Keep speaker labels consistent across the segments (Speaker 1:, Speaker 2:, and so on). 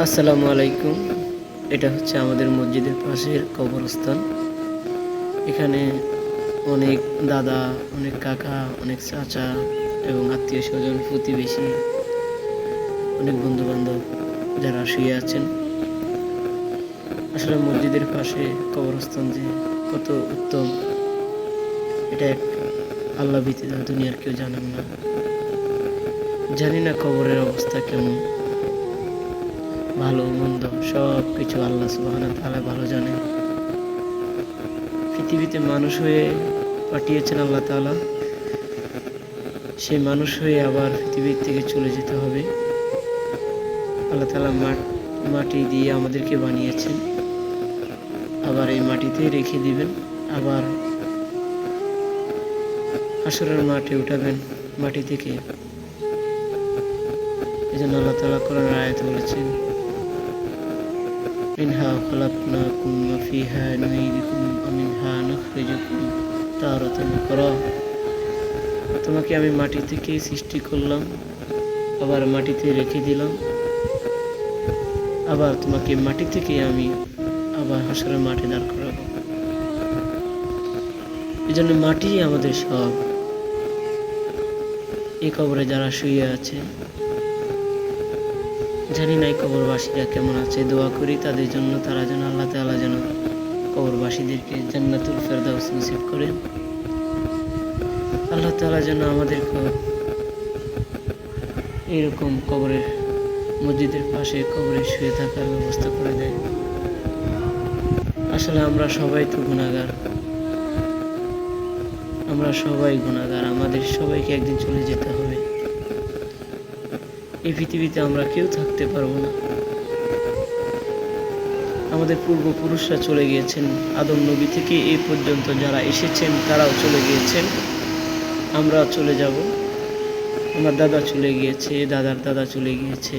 Speaker 1: আসসালামু আলাইকুম। এটা হচ্ছে আমাদের মসজিদের পাশের কবরস্থান। এখানে অনেক দাদা, অনেক কাকা, অনেক চাচা এবং আত্মীয়-স্বজন, প্রতিবেশী, অনেক বন্ধু-বান্ধব যারা শুয়ে আছেন। আসলে মসজিদের পাশে কবরস্থান যে কত উত্তম, এটা এক আল্লাহ ব্যতীত দুনিয়ার কেউ জানেন না। জানি না কবরের অবস্থা কেমন, ভালো মন্দ সব কিছু আল্লাহ সুবহানাহু ওয়া তাআলা ভালো জানেন। পৃথিবীতে মানুষ হয়ে পাঠিয়েছেন আল্লাহ তাআলা, সেই মানুষ হয়ে আবার পৃথিবীর থেকে চলে যেতে হবে। আল্লাহ তাআলা মাটি দিয়ে আমাদেরকে বানিয়েছেন, আবার এই মাটিতেই রেখে দিবেন, আবার হাসরের মাঠে উঠাবেন মাটি থেকে। এই জন্য আল্লাহ তাআলা কোরআনের আয়াতে বলেছেন, মিনহা খালাকনাকুম ওয়া ফিহা নুঈদুকুম ওয়া মিনহা নুখরিজুকুম তারাতান উখরা। তোমাকে আমি মাটি থেকে সৃষ্টি করলাম, আবার মাটিতে রেখে দিলাম, আবার তোমাকে মাটি থেকে আমি আবার হাসরের মাঠে দাঁড় করাবো। এই জন্য মাটি আমাদের সব। এই কবরে যারা শুয়ে আছে, জানি না এই কবরবাসীরা কেমন আছে। দোয়া করি তাদের জন্য, তারা যেন আল্লাহ তাআলা যেন কবরবাসীদেরকে জান্নাতুল ফেরদাউস নসিব করেন। আল্লাহ তাআলা যেন আমাদেরকে এরকম কবরের মসজিদের পাশে কবরে শুয়ে থাকার ব্যবস্থা করে দেয়। আসলে আমরা সবাই তো গুনাহগার, আমরা সবাই গুনাহগার। আমাদের সবাইকে একদিন চলে যেতে হবে। এই পৃথিবীতে আমরা কেউ থাকতে পারবো না। আমাদের পূর্বপুরুষরা চলে গিয়েছেন, আদম নবী থেকে এই পর্যন্ত যারা এসেছেন তারাও চলে গিয়েছেন, আমরা চলে যাব। আমার দাদা চলে গিয়েছে, দাদার দাদা চলে গিয়েছে,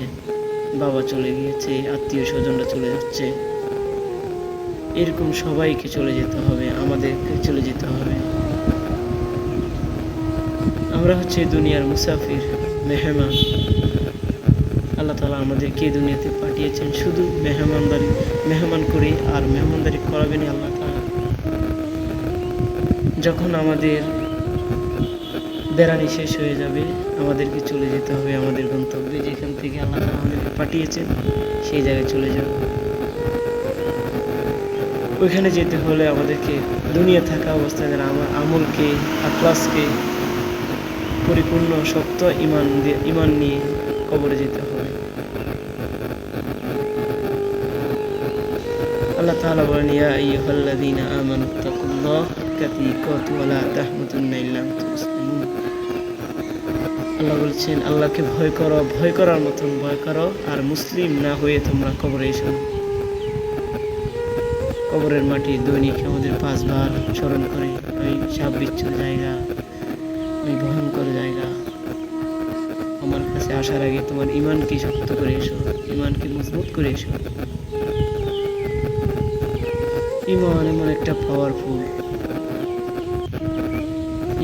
Speaker 1: বাবা চলে গিয়েছে, আত্মীয় স্বজনরা চলে যাচ্ছে। এরকম সবাইকে চলে যেতে হবে, আমাদেরকে চলে যেতে হবে। আমরা হচ্ছে দুনিয়ার মুসাফির, মেহমান। আল্লাহ তাআলা আমাদেরকে দুনিয়াতে পাঠিয়েছেন শুধু মেহমান করে, আর মেহমানদারি করাবেনই আল্লাহ তাআলা। যখন আমাদের বেড়ানি শেষ হয়ে যাবে, আমাদেরকে চলে যেতে হবে আমাদের গন্তব্যে, যেখান থেকে আল্লাহ তাআলা আমাদেরকে পাঠিয়েছেন সেই জায়গায় চলে যাব। ওইখানে যেতে হলে আমাদেরকে দুনিয়া থাকা অবস্থায় আমার আমলকে, আখলাসকে পরিপূর্ণ সত্য ইমান নিয়ে কবরে যেতে হবে। আল্লাহ তাআলা বলেন, ইয়া আইয়ুহাল্লাযীনা আমানুত্তাকুল্লাহ হাক্কা তুকাতিহি ওয়া লা তামুতুন্না ইল্লা ওয়া আনতুম মুসলিমুন। আল্লাহ বলছেন, আল্লাহকে ভয় করো, ভয় করার মতন ভয় করো, আর মুসলিম না হয়ে তোমরা কবরে এসো। কবরের মাটি দৈনিক আমাদের 5 বার স্মরণ করে। ওই সাপ বিচ্ছুর জায়গা, ওই ভয়ঙ্কর জায়গা। আমার কাছে আসার আগে তোমার ইমানকে শক্ত করে এসো, ইমানকে মজবুত করে এসো। ইমান এমন একটা পাওয়ারফুল।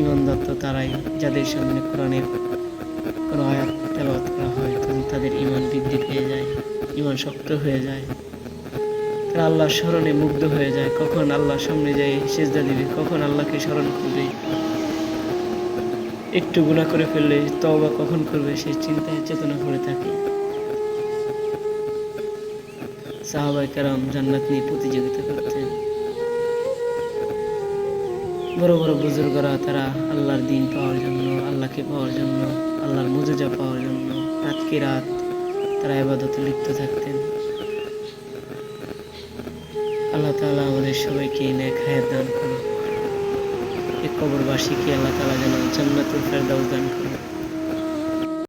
Speaker 1: ইমানদার তো তারাই যাদের সামনে কোরআনের কোনো আয়াত তেলাওয়াত করা হয়, তখন তাদের ইমান বৃদ্ধি পেয়ে যায়, ইমান শক্ত হয়ে যায়, তারা আল্লাহর স্মরণে মুগ্ধ হয়ে যায়। কখন আল্লাহর সামনে যায় সেজদা দিবে, কখন আল্লাহকে স্মরণ করবে, একটু গুনাহ করে ফেললে তওবা কখন করবে সেই চিন্তায় চেতনা করে থাকে। সাহাবায়ে কেরাম জান্নাত নিয়ে প্রতিযোগিতা করতেন। বড় বড় বুজুর্গরা তারা আল্লাহর দ্বীন পাওয়ার জন্য, আল্লাহকে পাওয়ার জন্য, আল্লাহর মুজিজা পাওয়ার জন্য রাতকে রাত তারা ইবাদতে লিপ্ত থাকতেন। আল্লাহ তাআলা আমাদের সবাইকে নেক হায়াত দান করুন। এই কবরবাসীকে আল্লাহ তাআলা যেন জান্নাতুল ফেরদাউস দান করুন।